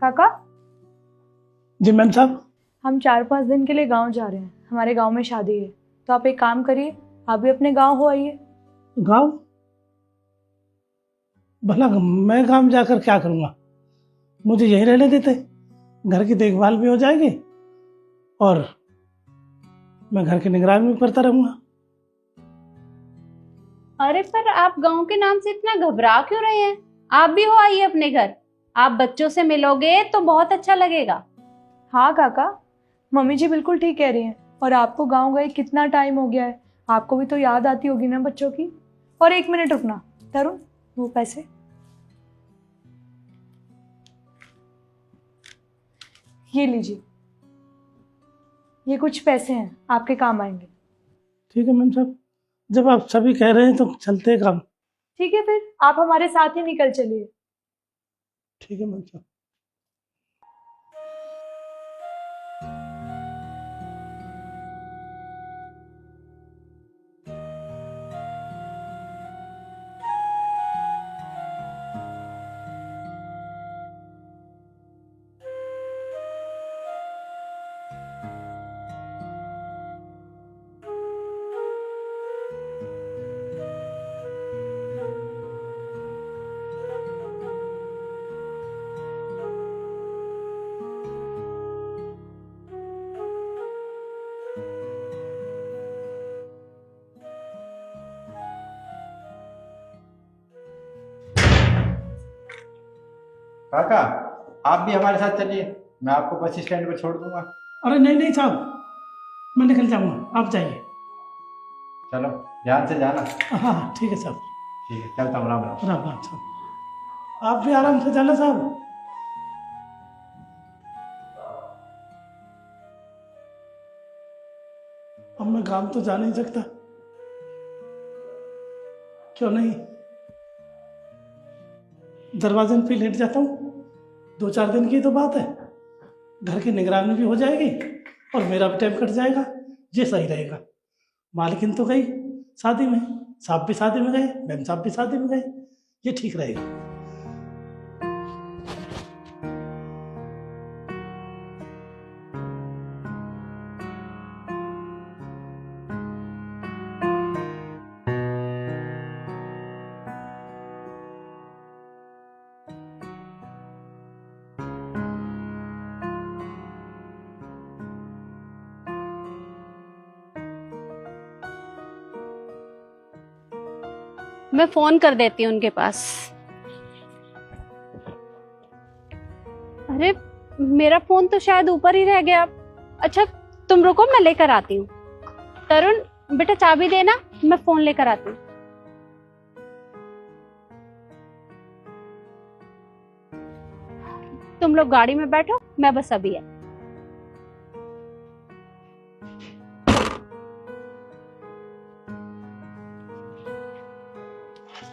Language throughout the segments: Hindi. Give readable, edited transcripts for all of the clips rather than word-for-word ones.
काका, जी मैम साहब। हम 4-5 दिन के लिए गांव जा रहे हैं। हमारे गांव में शादी है, तो आप एक काम करिए, आप भी अपने गांव हो आइए। गांव? भला मैं गांव जाकर क्या करूँगा? मुझे यहीं रहने देते, घर की देखभाल भी हो जाएगी और मैं घर की निगरानी भी करता रहूँगा। अरे पर आप गांव के नाम से इतना घबरा क्यों रहे हैं? आप भी हो आइए अपने घर। आप बच्चों से मिलोगे तो बहुत अच्छा लगेगा। हाँ काका, मम्मी जी बिल्कुल ठीक कह रही हैं। और आपको गांव गए कितना टाइम हो गया है, आपको भी तो याद आती होगी ना बच्चों की। और 1 मिनट रुकना तरुण, वो पैसे ये लीजिए, ये कुछ पैसे हैं, आपके काम आएंगे। ठीक है मैम साहब, जब आप सभी कह रहे हैं तो चलते हैं काम। ठीक है, फिर आप हमारे साथ ही निकल चलिए। ठीक है मैम साहब। काका, आप भी हमारे साथ चलिए, मैं आपको बस स्टैंड पर छोड़ दूंगा। अरे नहीं नहीं साहब, मैं निकल जाऊँगा, आप जाइए। चलो ध्यान से जाना। हाँ हाँ ठीक है साहब। ठीक है, चलता हूँ, राम राम। राम राम साहब, आप भी आराम से जाना साहब। अब मैं काम तो जा नहीं सकता, क्यों नहीं दरवाजे पे लेट जाता हूँ। 2-4 दिन की तो बात है, घर की निगरानी भी हो जाएगी और मेरा भी टाइम कट जाएगा। ये सही रहेगा। मालकिन तो गई शादी में, साहब भी शादी में गए, मैम साहब भी शादी में गए, ये ठीक रहेगा। मैं फोन कर देती हूँ उनके पास। अरे मेरा फोन तो शायद ऊपर ही रह गया। अच्छा तुम रुको, मैं लेकर आती हूँ। तरुण बेटा चाबी देना, मैं फोन लेकर आती हूँ। तुम लोग गाड़ी में बैठो, मैं बस अभी है।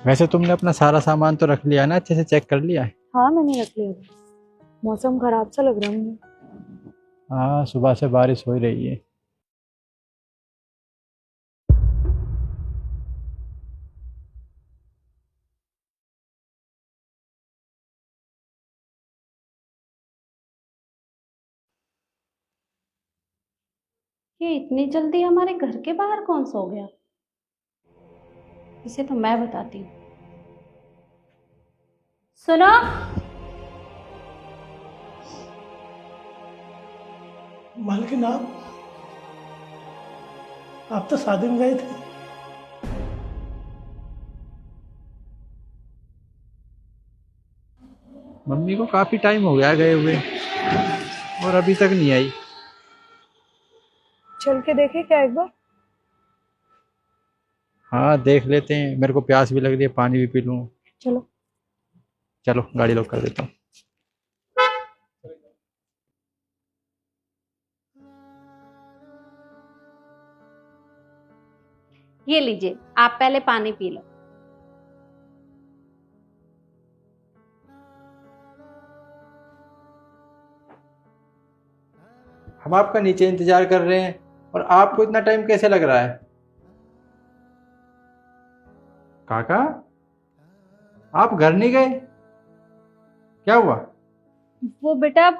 वैसे तुमने अपना सारा सामान तो रख लिया ना, अच्छे से चेक कर लिया है? हाँ मैंने रख लिया। मौसम खराब सा लग रहा है मुझे। हाँ, सुबह से बारिश हो ही रही है। ये इतनी जल्दी हमारे घर के बाहर कौन सो गया? इसे तो मैं बताती हूँ। सुनो, मालकिन आप तो शादी में गए थे। मम्मी को काफी टाइम हो गया गए हुए और अभी तक नहीं आई। चल के देखे क्या एक बार? हाँ देख लेते हैं, मेरे को प्यास भी लग रही है, पानी भी पी लूँ। चलो। चलो गाड़ी लॉक कर देता हूँ। ये लीजिए, आप पहले पानी पी लो। हम आपका नीचे इंतजार कर रहे हैं और आपको इतना टाइम कैसे लग रहा है? काका, आप घर नहीं गए? क्या हुआ? वो बेटा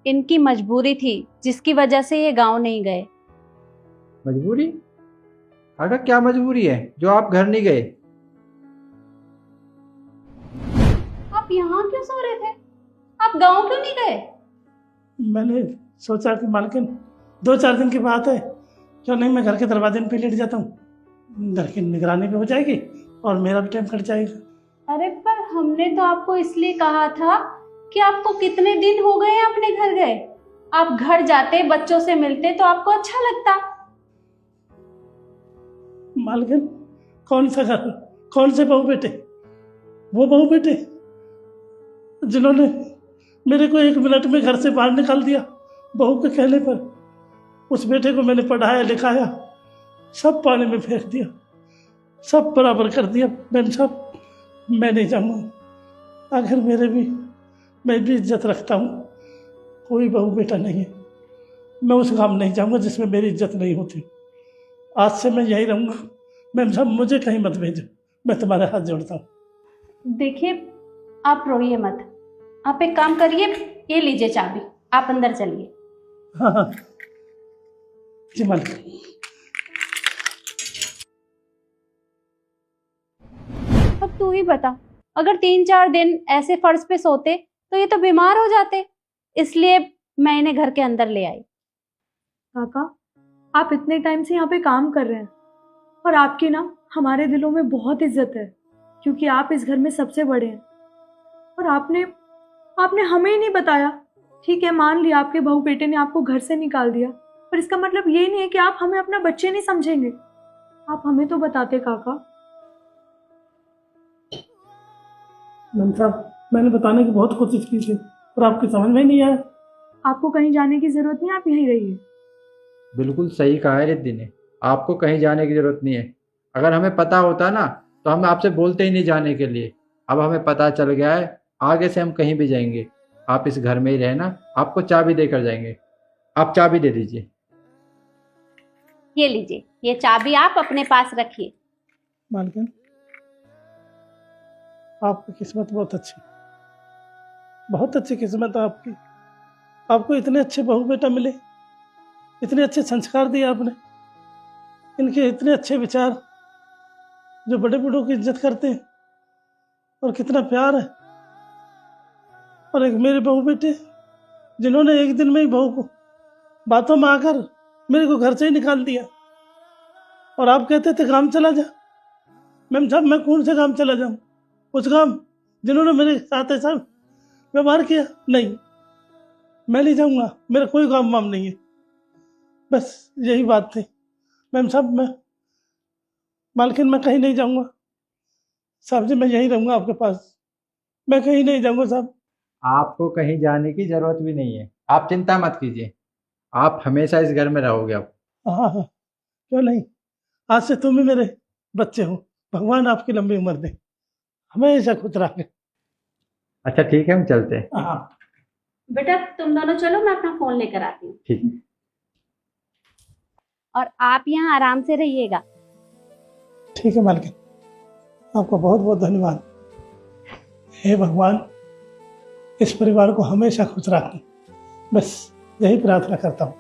इनकी मजबूरी थी जिसकी वजह से ये गांव नहीं गए। मजबूरी? काका क्या मजबूरी है जो आप घर नहीं गए? आप यहाँ क्यों सो रहे थे? आप गांव क्यों नहीं गए? मैंने सोचा कि मालकिन 2-4 दिन की बात है, क्यों नहीं मैं घर के दरवाजे पे लेट जाता हूँ, घर की निगरानी भी हो जाएगी और मेरा भी टाइम कट जाएगा। अरे पर हमने तो आपको इसलिए कहा था कि आपको कितने दिन हो गए हैं अपने घर गए। आप घर जाते, बच्चों से मिलते तो आपको अच्छा लगता। मालकिन कौन सा घर, कौन से बहू बेटे? वो बहू बेटे जिन्होंने मेरे को 1 मिनट में घर से बाहर निकाल दिया बहू के कहने पर। उस बेटे को मैंने पढ़ाया लिखाया, सब पानी में फेंक दिया, सब बराबर कर दिया। मैंने सब, मैं नहीं जाऊँगा। आखिर मैं भी इज्जत रखता हूँ, कोई बहू बेटा नहीं है। मैं उस काम नहीं जाऊँगा जिसमें मेरी इज्जत नहीं होती। आज से मैं यहीं रहूँगा। मैम साहब मुझे कहीं मत भेजो, मैं तुम्हारे हाथ जोड़ता हूँ। देखिए आप रोइए मत, आप एक काम करिए, ये लीजिए चाबी, आप अंदर चलिए। हाँ हाँ जी मालिक। अब तू ही बता, अगर 3-4 दिन ऐसे फर्श पे सोते तो ये तो बीमार हो जाते, इसलिए मैं इन्हें घर के अंदर ले आई। काका, आप इतने टाइम से यहाँ पे काम कर रहे हैं और आपकी ना हमारे दिलों में बहुत इज्जत है, क्योंकि आप इस घर में सबसे बड़े हैं। और आपने हमें ही नहीं बताया। ठीक है, मान लिया आपके बहू बेटे ने आपको घर से निकाल दिया, पर इसका मतलब ये नहीं है कि आप हमें अपना बच्चे नहीं समझेंगे। आप हमें तो बताते काका। मैम साहब मैंने बताने की बहुत कोशिश की थी पर आपकी समझ में नहीं आया। आपको कहीं जाने की जरूरत नहीं, आप यहीं रहिए। बिल्कुल सही कहा है रिद्धि ने, आपको कहीं जाने की जरूरत नहीं है। अगर हमें पता होता ना तो हम आपसे बोलते ही नहीं जाने के लिए। अब हमें पता चल गया है, आगे से हम कहीं भी जाएंगे, आप इस घर में ही रहना, आपको चाबी देकर जाएंगे। आप चाबी दे दीजिए। ये लीजिए, ये चाबी आप अपने पास रखिए। मालकिन आपकी किस्मत बहुत अच्छी किस्मत है आपकी। आपको इतने अच्छे बहू बेटा मिले, इतने अच्छे संस्कार दिए आपने, इनके इतने अच्छे विचार, जो बड़े बड़ों की इज्जत करते हैं और कितना प्यार है। और एक मेरे बहू बेटे जिन्होंने एक दिन में ही बहू को बातों में आकर मेरे को घर से ही निकाल दिया। और आप कहते थे काम चला जा। मैम साहब मैं कौन से काम चला जाऊं? उस काम जिन्होंने मेरे साथ ऐसा व्यवहार किया, नहीं मैं नहीं जाऊंगा। मेरा कोई काम वाम नहीं है, बस यही बात थी। मैम साहब मालकिन मैं कहीं नहीं जाऊंगा। साहब जी मैं यहीं रहूंगा आपके पास, मैं कहीं नहीं जाऊंगा साहब। आपको कहीं जाने की जरूरत भी नहीं है, आप चिंता मत कीजिए, आप हमेशा इस घर में रहोगे। अब हाँ हाँ क्यों नहीं, आज से तुम ही मेरे बच्चे हो। भगवान आपकी लंबी उम्र दे, हमेशा खुश रखें। अच्छा ठीक है, हम चलते हैं। हाँ बेटा तुम दोनों चलो, मैं अपना फोन लेकर आती हूँ। ठीक है। और आप यहाँ आराम से रहिएगा। ठीक है मालकिन, आपका बहुत बहुत धन्यवाद। हे भगवान इस परिवार को हमेशा खुश रखें, बस यही प्रार्थना करता हूँ।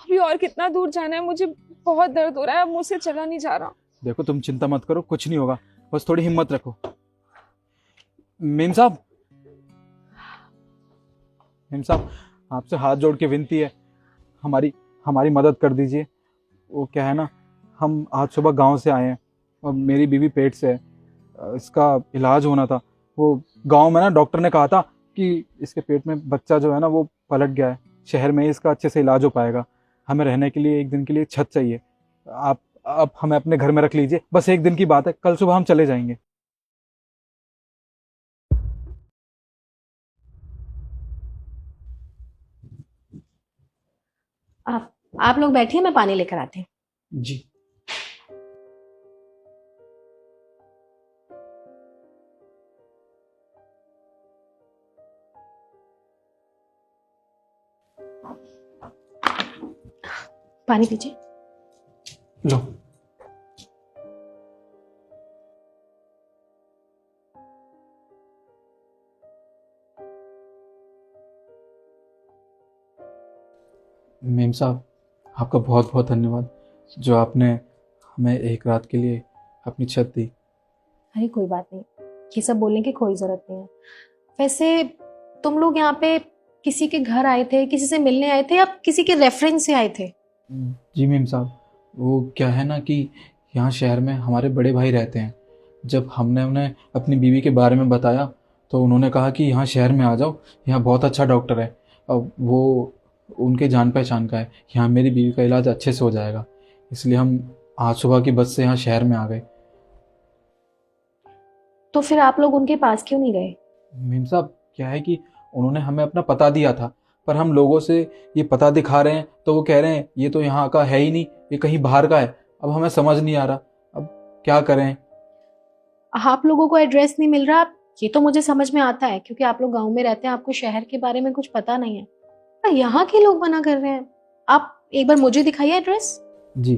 अभी और कितना दूर जाना है? मुझे बहुत दर्द हो रहा है, अब मुझसे चला नहीं जा रहा। देखो तुम चिंता मत करो, कुछ नहीं होगा, बस थोड़ी हिम्मत रखो। मेम साहब आपसे हाथ जोड़ के विनती है, हमारी मदद कर दीजिए। वो क्या है ना, हम आज सुबह गांव से आए हैं और मेरी बीवी पेट से है, इसका इलाज होना था। वो गांव में ना डॉक्टर ने कहा था कि इसके पेट में बच्चा जो है ना वो पलट गया है, शहर में ही इसका अच्छे से इलाज हो पाएगा। हमें रहने के लिए 1 दिन के लिए छत चाहिए, आप हमें अपने घर में रख लीजिए, बस 1 दिन की बात है, कल सुबह हम चले जाएंगे। आप लोग बैठिए, मैं पानी लेकर आती हूँ। जी पानी पीजिए। लो। मेम साहब, आपका बहुत बहुत धन्यवाद जो आपने हमें एक रात के लिए अपनी छत दी। अरे कोई बात नहीं, ये सब बोलने की कोई ज़रूरत नहीं है। वैसे तुम लोग यहाँ पे किसी के घर आए थे, किसी से मिलने आए थे या किसी के रेफरेंस से आए थे? जी मेम साहब, वो क्या है ना कि यहाँ शहर में हमारे बड़े भाई रहते हैं। जब हमने उन्हें अपनी बीवी के बारे में बताया तो उन्होंने कहा कि यहाँ शहर में आ जाओ, यहाँ बहुत अच्छा डॉक्टर है। अब वो उनके जान पहचान का है, यहाँ मेरी बीवी का इलाज अच्छे से हो जाएगा। इसलिए हम आज सुबह की बस से यहाँ शहर में आ गए। तो फिर आप लोग उनके पास क्यों नहीं गए? मेम साहब, क्या है कि उन्होंने हमें अपना पता दिया था, पर हम लोगों से ये पता दिखा रहे हैं तो वो कह रहे हैं ये तो यहाँ का है ही नहीं, ये कहीं बाहर का है। अब हमें समझ नहीं आ रहा, अब क्या करें। आप लोगों को एड्रेस नहीं मिल रहा, ये तो मुझे समझ में आता है क्योंकि आप लोग गांव में रहते हैं, आपको शहर के बारे में कुछ पता नहीं है। पर यहाँ के लोग मना कर रहे हैं। आप एक बार मुझे दिखाइए एड्रेस। जी,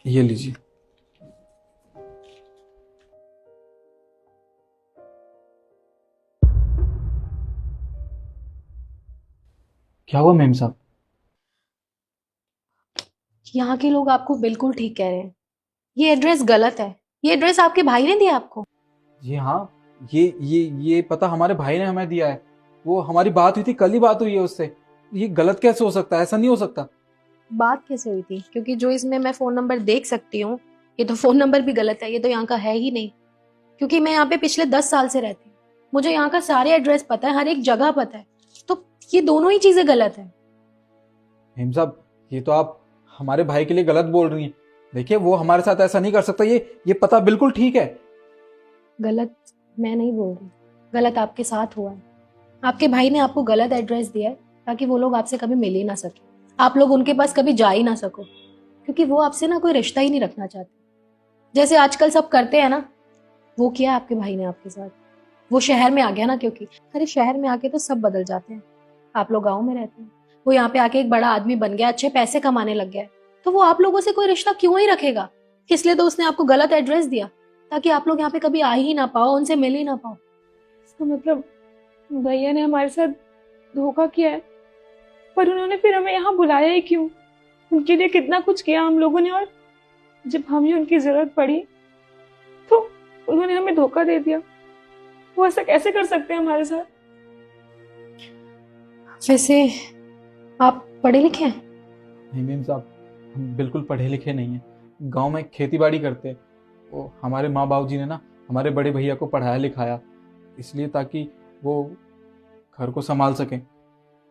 ये लीजिए। क्या हुआ मेम साहब? यहाँ के लोग आपको बिल्कुल ठीक कह रहे हैं, ये एड्रेस गलत है। ये एड्रेस आपके भाई ने दिया आपको? जी हाँ, ये पता हमारे भाई ने हमें दिया है। वो हमारी बात हुई थी, कल ही बात हुई है उससे। ये गलत कैसे हो सकता है? ऐसा नहीं हो सकता। बात कैसे हुई थी? क्योंकि जो इसमें मैं फोन नंबर देख सकती हूँ, ये तो फोन नंबर भी गलत है, ये तो यहाँ का है ही नहीं। क्योंकि मैं यहाँ पे पिछले 10 साल से रहती हूँ, मुझे यहाँ का सारे एड्रेस पता है, हर एक जगह पता है। तो ये दोनों ही चीजें गलत है। मेम साहब, ये तो आप हमारे भाई के लिए गलत बोल रही हैं। देखिए, वो हमारे साथ ऐसा नहीं कर सकता। ये पता बिल्कुल ठीक है। गलत मैं नहीं बोल रही, गलत आपके साथ हुआ है। आपके भाई ने आपको गलत एड्रेस दिया है ताकि वो लोग आपसे कभी मिल ही ना सके, आप लोग उनके पास कभी जा ही ना सको, क्योंकि वो आपसे ना कोई रिश्ता ही नहीं रखना चाहते। जैसे आजकल सब करते हैं ना, वो किया आपके भाई ने आपके साथ। वो शहर में आ गया ना, क्योंकि अरे शहर में आके तो सब बदल जाते हैं। आप लोग गाँव में रहते हैं, वो यहाँ पे आके एक बड़ा आदमी बन गया, अच्छे पैसे कमाने लग गया है, तो वो आप लोगों से कोई रिश्ता क्यों ही रखेगा? इसलिए तो उसने आपको गलत एड्रेस दिया ताकि आप लोग यहाँ पे कभी आ ही ना पाओ, उनसे मिल ही ना पाओ। इसका मतलब भैया ने हमारे साथ धोखा किया है, पर उन्होंने फिर हमें यहाँ बुलाया ही क्यों? उनके लिए कितना कुछ किया हम लोगों ने, और जब हमें उनकी जरूरत पड़ी तो उन्होंने हमें धोखा दे दिया। वो ऐसा कैसे कर सकते हैं हमारे साथ? वैसे आप पढ़े लिखे हैं? नहीं मेम साहब, हम बिल्कुल पढ़े लिखे नहीं हैं। गांव में खेती बाड़ी करते हैं। वो हमारे माँ बाबू जी ने ना हमारे बड़े भैया को पढ़ाया लिखाया, इसलिए ताकि वो घर को संभाल सकें।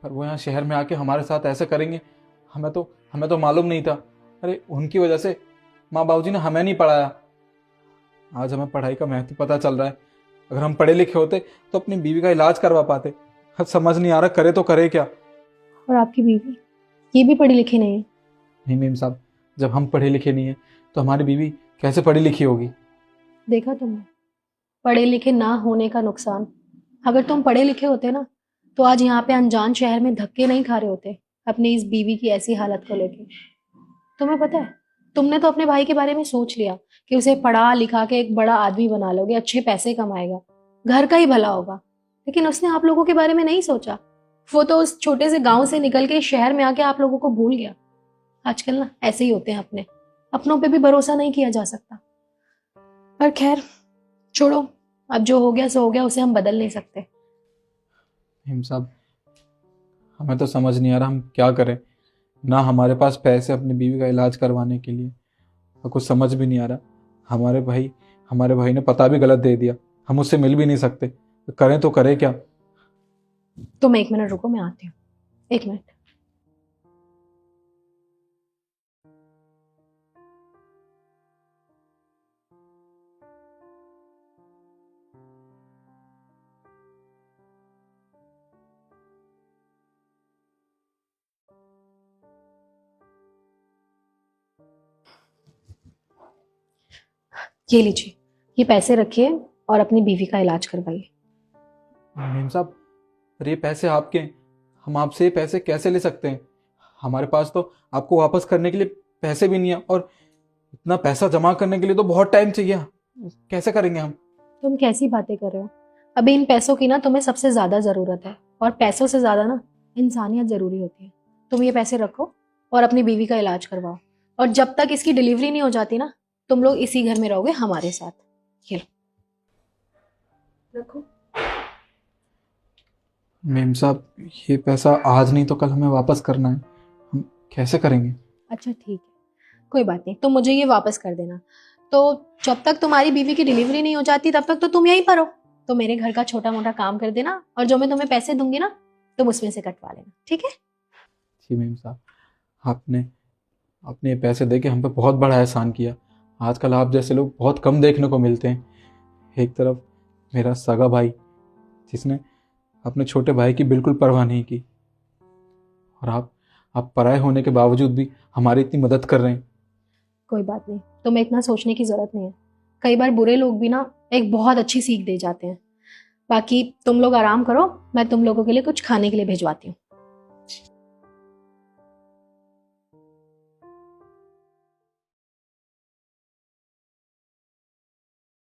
पर वो यहाँ शहर में आके हमारे साथ ऐसे करेंगे, हमें तो मालूम नहीं था। अरे उनकी वजह से माँ बाबू जी ने हमें नहीं पढ़ाया। आज हमें पढ़ाई का महत्व पता चल रहा है। अगर हम पढ़े लिखे होते तो अपनी बीवी का इलाज करवा पाते। अब समझ नहीं आ रहा करे तो करे क्या। और आपकी बीवी, ये भी पढ़ी लिखी नहीं है? नहीं मेम साहब, जब हम पढ़े लिखे नहीं है तो हमारी बीवी कैसे पढ़ी लिखी होगी? देखा तुमने, पढ़े लिखे ना होने का नुकसान। अगर तुम पढ़े लिखे होते ना तो आज यहाँ पे अनजान शहर में धक्के नहीं खा रहे होते अपनी इस बीवी की ऐसी हालत को लेके। तुम्हें पता है, तुमने तो अपने भाई के बारे में सोच लिया कि उसे पढ़ा लिखा के एक बड़ा आदमी बना लोगे, अच्छे पैसे कमाएगा, घर का ही भला होगा। लेकिन उसने आप लोगों के बारे में नहीं सोचा। वो तो उस छोटे से गांव से निकल के शहर में आके आप लोगों को भूल गया। आजकल ना ऐसे ही होते हैं, अपनों पे भी भरोसा नहीं किया जा सकता। पर खैर छोड़ो, अब जो हो गया सो हो गया, उसे हम बदल नहीं सकते। मेम साहब, हमें तो समझ नहीं आ रहा हम क्या करें। ना हमारे पास पैसे अपनी बीवी का इलाज करवाने के लिए, और कुछ समझ भी नहीं आ रहा। हमारे भाई ने पता भी गलत दे दिया, हम उससे मिल भी नहीं सकते। तो करें तो करें क्या? तुम 1 मिनट रुको, मैं आती हूँ। 1 मिनट। ये लीजिए, ये पैसे रखिए और अपनी बीवी का इलाज करवाइए। मेम साहब, पर ये पैसे आपके हैं, हम आपसे ये पैसे कैसे ले सकते हैं? हमारे पास तो आपको वापस करने के लिए पैसे भी नहीं है, और इतना पैसा जमा करने के लिए तो बहुत टाइम चाहिए। कैसे करेंगे हम? तुम कैसी बातें कर रहे हो? अभी इन पैसों की ना तुम्हें सबसे ज्यादा जरूरत है, और पैसों से ज्यादा ना इंसानियत ज़रूरी होती है। तुम ये पैसे रखो और अपनी बीवी का इलाज करवाओ, और जब तक इसकी डिलीवरी नहीं हो जाती ना, तुम लोग इसी घर में रहोगे हमारे साथ। ये लो, रखो। मेम साहब, ये पैसा आज नहीं तो कल हमें वापस करना है, हम कैसे करेंगे? अच्छा ठीक है, कोई बात नहीं, तुम मुझे ये वापस कर देना। तो जब तक तुम्हारी बीवी की डिलीवरी नहीं हो जाती तब तक तो तुम यहीं पर हो, तो मेरे घर का छोटा मोटा काम कर देना, और जो मैं तुम्हें पैसे दूंगी ना, तुम उसमें से कटवा लेना, ठीक है? जी मेम साहब, आपने आपने ये पैसे दे के हम पे बहुत बड़ा एहसान किया। आजकल आप जैसे लोग बहुत कम देखने को मिलते हैं। एक तरफ मेरा सगा भाई जिसने अपने छोटे भाई की बिल्कुल परवाह नहीं की, और आप पराये होने के बावजूद भी हमारी इतनी मदद कर रहे हैं। कोई बात नहीं, तुम्हें इतना सोचने की जरूरत नहीं है। कई बार बुरे लोग भी ना एक बहुत अच्छी सीख दे जाते हैं। बाकी तुम लोग आराम करो, मैं तुम लोगों के लिए कुछ खाने के लिए भिजवाती हूँ।